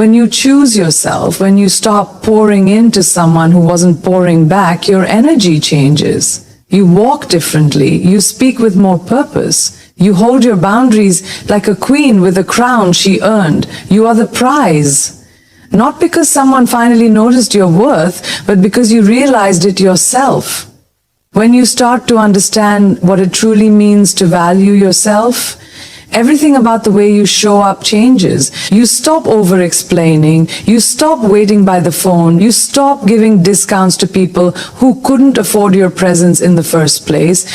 When you choose yourself, when you stop pouring into someone who wasn't pouring back, your energy changes. You walk differently. You speak with more purpose. You hold your boundaries like a queen with a crown she earned. You are the prize. Not because someone finally noticed your worth, but because you realized it yourself. When you start to understand what it truly means to value yourself, everything about the way you show up changes. You stop over-explaining. You stop waiting by the phone. You stop giving discounts to people who couldn't afford your presence in the first place.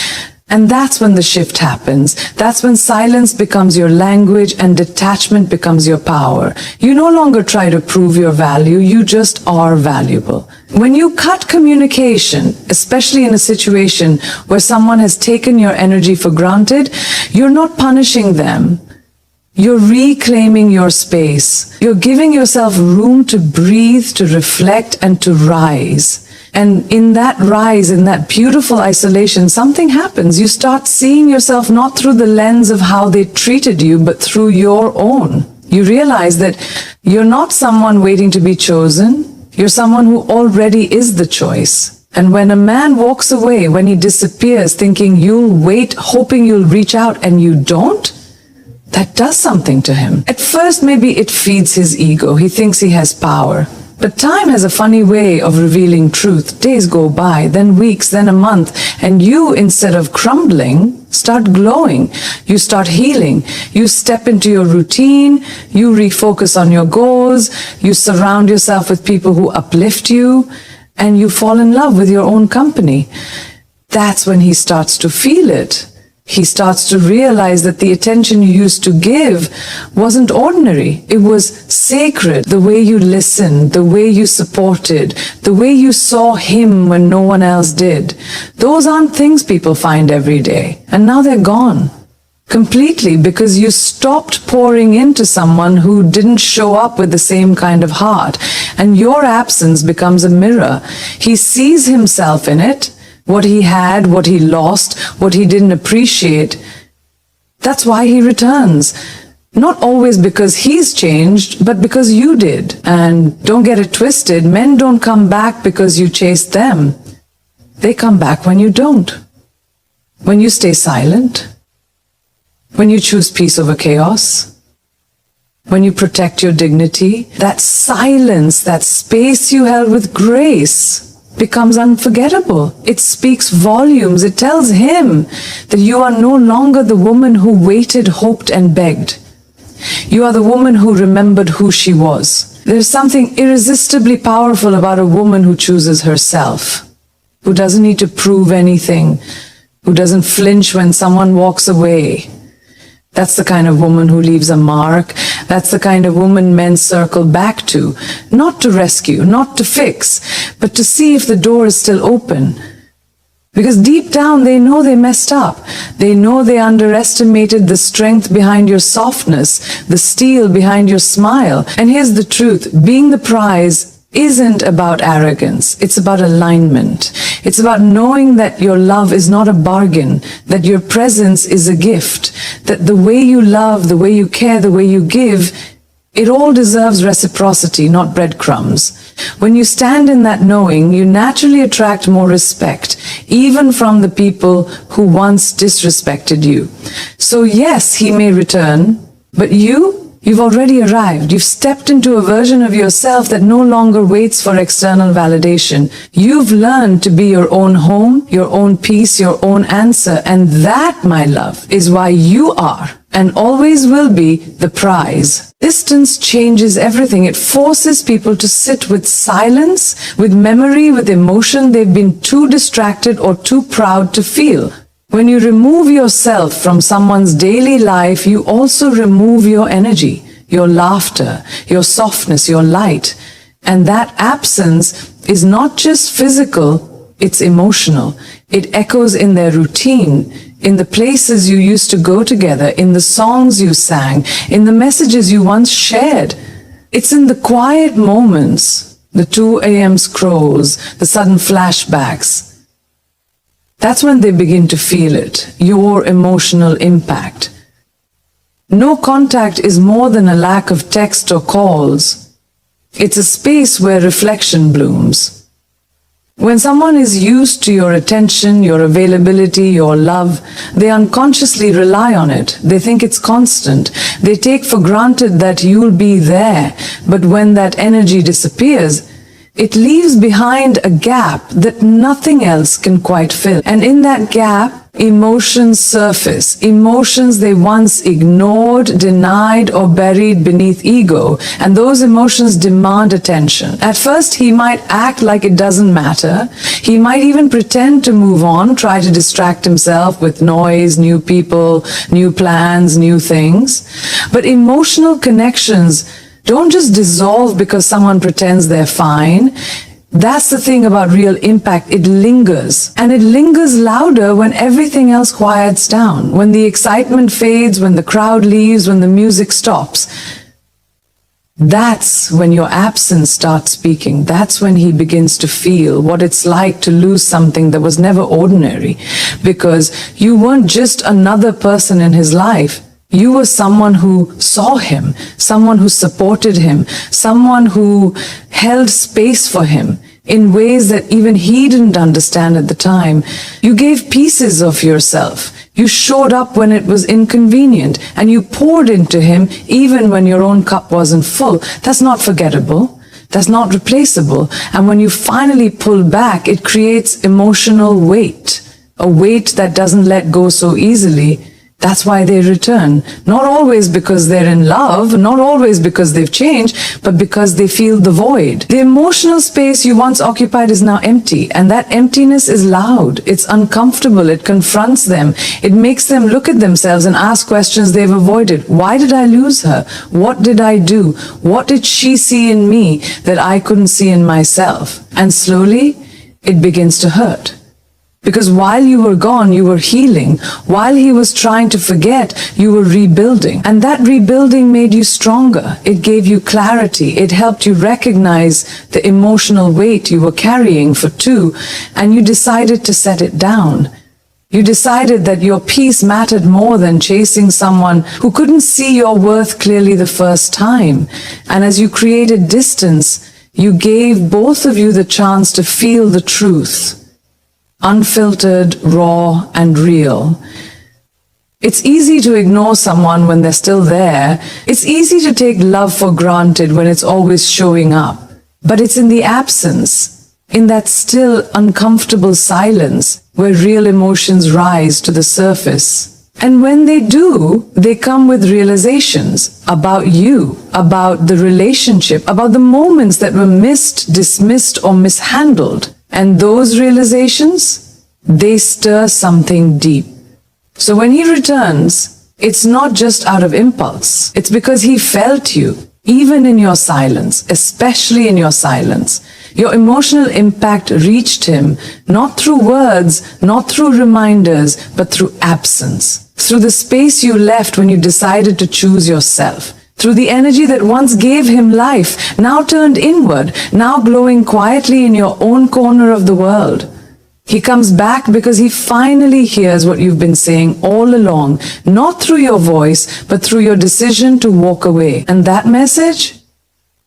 And that's when the shift happens. That's when silence becomes your language and detachment becomes your power. You no longer try to prove your value, you just are valuable. When you cut communication, especially in a situation where someone has taken your energy for granted, you're not punishing them. You're reclaiming your space. You're giving yourself room to breathe, to reflect, and to rise. And in that rise, in that beautiful isolation, something happens. You start seeing yourself not through the lens of how they treated you, but through your own. You realize that you're not someone waiting to be chosen. You're someone who already is the choice. And when a man walks away, when he disappears, thinking you'll wait, hoping you'll reach out, and you don't, that does something to him. At first, maybe it feeds his ego. He thinks he has power. But time has a funny way of revealing truth. Days go by, then weeks, then a month, and you, instead of crumbling, start glowing. You start healing. You step into your routine. You refocus on your goals. You surround yourself with people who uplift you, and you fall in love with your own company. That's when he starts to feel it. He starts to realize that the attention you used to give wasn't ordinary. It was sacred. The way you listened, the way you supported, the way you saw him when no one else did. Those aren't things people find every day. And now they're gone. Completely, because you stopped pouring into someone who didn't show up with the same kind of heart. And your absence becomes a mirror. He sees himself in it. What he had, what he lost, what he didn't appreciate. That's why he returns. Not always because he's changed, but because you did. And don't get it twisted, men don't come back because you chased them. They come back when you don't. When you stay silent. When you choose peace over chaos. When you protect your dignity. That silence, that space you held with grace, becomes unforgettable. It speaks volumes. It tells him that you are no longer the woman who waited, hoped, and begged. You are the woman who remembered who she was. There's something irresistibly powerful about a woman who chooses herself, who doesn't need to prove anything, who doesn't flinch when someone walks away. That's the kind of woman who leaves a mark. That's the kind of woman men circle back to, not to rescue, not to fix, but to see if the door is still open. Because deep down they know they messed up. They know they underestimated the strength behind your softness, the steel behind your smile. And here's the truth, being the prize isn't about arrogance. It's about alignment. It's about knowing that your love is not a bargain, that your presence is a gift, that the way you love, the way you care, the way you give, it all deserves reciprocity, not breadcrumbs. When you stand in that knowing, you naturally attract more respect, even from the people who once disrespected you. So yes, he may return, but you've already arrived. You've stepped into a version of yourself that no longer waits for external validation. You've learned to be your own home, your own peace, your own answer. And that, my love, is why you are and always will be the prize. Distance changes everything. It forces people to sit with silence, with memory, with emotion they've been too distracted or too proud to feel. When you remove yourself from someone's daily life, you also remove your energy, your laughter, your softness, your light. And that absence is not just physical, it's emotional. It echoes in their routine, in the places you used to go together, in the songs you sang, in the messages you once shared. It's in the quiet moments, the 2 a.m. scrolls, the sudden flashbacks. That's when they begin to feel it, your emotional impact. No contact is more than a lack of text or calls. It's a space where reflection blooms. When someone is used to your attention, your availability, your love, they unconsciously rely on it. They think it's constant. They take for granted that you'll be there. But when that energy disappears, it leaves behind a gap that nothing else can quite fill. And in that gap, emotions surface. Emotions they once ignored, denied, or buried beneath ego. And those emotions demand attention. At first, he might act like it doesn't matter. He might even pretend to move on, try to distract himself with noise, new people, new plans, new things. But emotional connections don't just dissolve because someone pretends they're fine. That's the thing about real impact. It lingers. And it lingers louder when everything else quiets down. When the excitement fades, when the crowd leaves, when the music stops. That's when your absence starts speaking. That's when he begins to feel what it's like to lose something that was never ordinary. Because you weren't just another person in his life. You were someone who saw him, someone who supported him, someone who held space for him in ways that even he didn't understand at the time. You gave pieces of yourself. You showed up when it was inconvenient, and you poured into him even when your own cup wasn't full. That's not forgettable. That's not replaceable. And when you finally pull back, it creates emotional weight, a weight that doesn't let go so easily. That's why they return. Not always because they're in love, not always because they've changed, but because they feel the void. The emotional space you once occupied is now empty, and that emptiness is loud. It's uncomfortable. It confronts them. It makes them look at themselves and ask questions they've avoided. Why did I lose her? What did I do? What did she see in me that I couldn't see in myself? And slowly, it begins to hurt. Because while you were gone, you were healing. While he was trying to forget, you were rebuilding. And that rebuilding made you stronger. It gave you clarity. It helped you recognize the emotional weight you were carrying for two, and you decided to set it down. You decided that your peace mattered more than chasing someone who couldn't see your worth clearly the first time. And as you created distance, you gave both of you the chance to feel the truth. Unfiltered, raw, and real. It's easy to ignore someone when they're still there. It's easy to take love for granted when it's always showing up. But it's in the absence, in that still uncomfortable silence, where real emotions rise to the surface. And when they do, they come with realizations about you, about the relationship, about the moments that were missed, dismissed, or mishandled. And those realizations, they stir something deep. So when he returns, it's not just out of impulse. It's because he felt you, even in your silence, especially in your silence. Your emotional impact reached him, not through words, not through reminders, but through absence. Through the space you left when you decided to choose yourself. Through the energy that once gave him life, now turned inward, now glowing quietly in your own corner of the world. He comes back because he finally hears what you've been saying all along, not through your voice, but through your decision to walk away. And that message?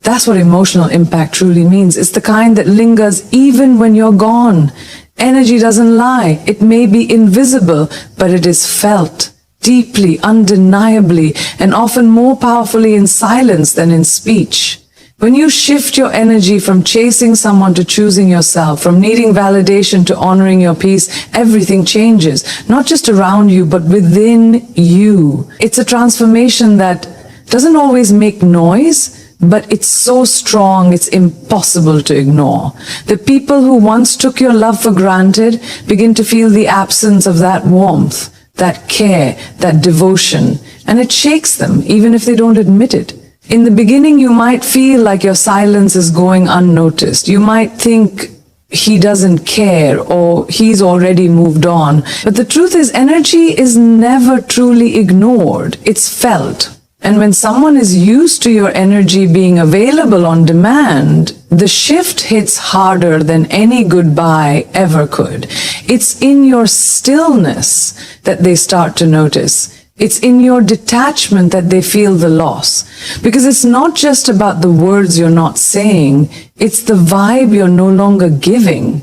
That's what emotional impact truly means. It's the kind that lingers even when you're gone. Energy doesn't lie. It may be invisible, but it is felt. Deeply, undeniably, and often more powerfully in silence than in speech. When you shift your energy from chasing someone to choosing yourself, from needing validation to honoring your peace, everything changes. Not just around you, but within you. It's a transformation that doesn't always make noise, but it's so strong it's impossible to ignore. The people who once took your love for granted begin to feel the absence of that warmth, that care, that devotion, and it shakes them, even if they don't admit it. In the beginning, you might feel like your silence is going unnoticed. You might think he doesn't care or he's already moved on. But the truth is, energy is never truly ignored. It's felt. And when someone is used to your energy being available on demand, the shift hits harder than any goodbye ever could. It's in your stillness that they start to notice. It's in your detachment that they feel the loss. Because it's not just about the words you're not saying, it's the vibe you're no longer giving.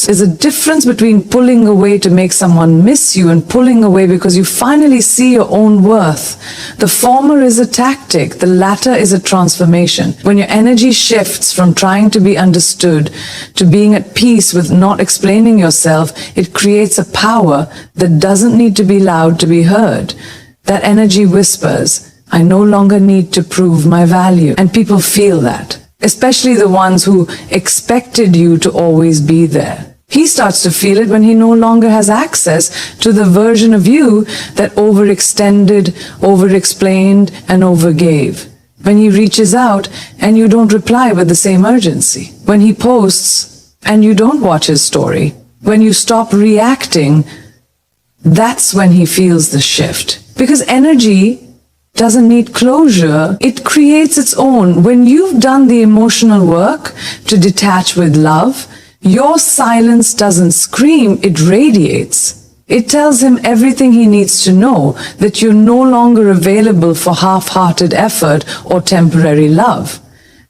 There's a difference between pulling away to make someone miss you and pulling away because you finally see your own worth. The former is a tactic, the latter is a transformation. When your energy shifts from trying to be understood to being at peace with not explaining yourself, it creates a power that doesn't need to be loud to be heard. That energy whispers, I no longer need to prove my value. And people feel that. Especially the ones who expected you to always be there. He starts to feel it when he no longer has access to the version of you that overextended, overexplained, and overgave. When he reaches out and you don't reply with the same urgency. When he posts and you don't watch his story. When you stop reacting, that's when he feels the shift. Because energy doesn't need closure, it creates its own. When you've done the emotional work to detach with love, your silence doesn't scream, it radiates. It tells him everything he needs to know, that you're no longer available for half-hearted effort or temporary love.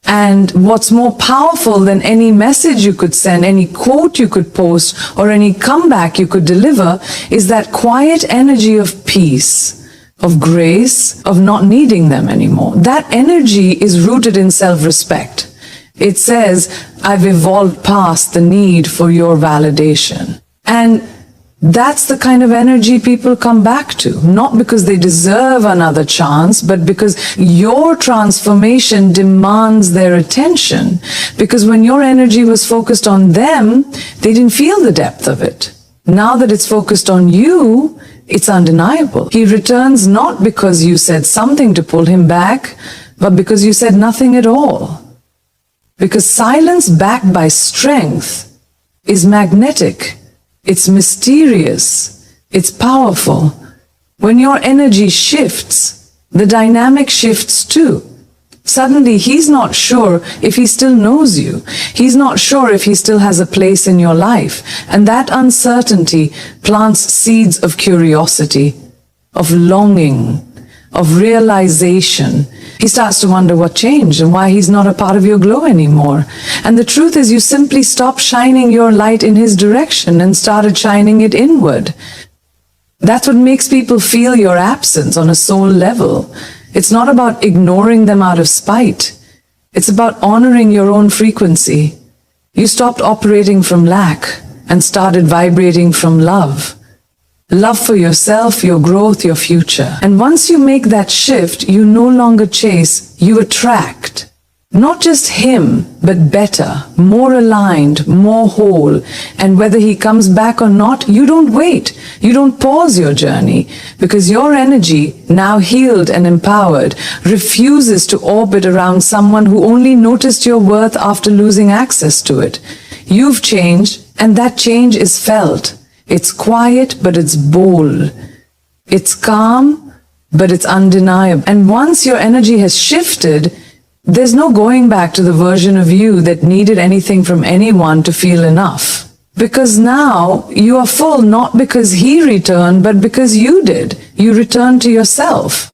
And what's more powerful than any message you could send, any quote you could post, or any comeback you could deliver, is that quiet energy of peace, of grace, of not needing them anymore. That energy is rooted in self-respect. It says, I've evolved past the need for your validation. And that's the kind of energy people come back to, not because they deserve another chance, but because your transformation demands their attention. Because when your energy was focused on them, they didn't feel the depth of it. Now that it's focused on you, it's undeniable. He returns not because you said something to pull him back, but because you said nothing at all. Because silence backed by strength is magnetic. It's mysterious. It's powerful. When your energy shifts, the dynamic shifts too. Suddenly, he's not sure if he still knows you. He's not sure if he still has a place in your life. And that uncertainty plants seeds of curiosity, of longing, of realization. He starts to wonder what changed and why he's not a part of your glow anymore. And the truth is, you simply stopped shining your light in his direction and started shining it inward. That's what makes people feel your absence on a soul level. It's not about ignoring them out of spite. It's about honoring your own frequency. You stopped operating from lack and started vibrating from love. Love for yourself, your growth, your future. And once you make that shift, you no longer chase, you attract. Not just him, but better, more aligned, more whole. And whether he comes back or not, you don't wait. You don't pause your journey. Because your energy, now healed and empowered, refuses to orbit around someone who only noticed your worth after losing access to it. You've changed, and that change is felt. It's quiet, but it's bold. It's calm, but it's undeniable. And once your energy has shifted, there's no going back to the version of you that needed anything from anyone to feel enough. Because now you are full, not because he returned, but because you did. You returned to yourself.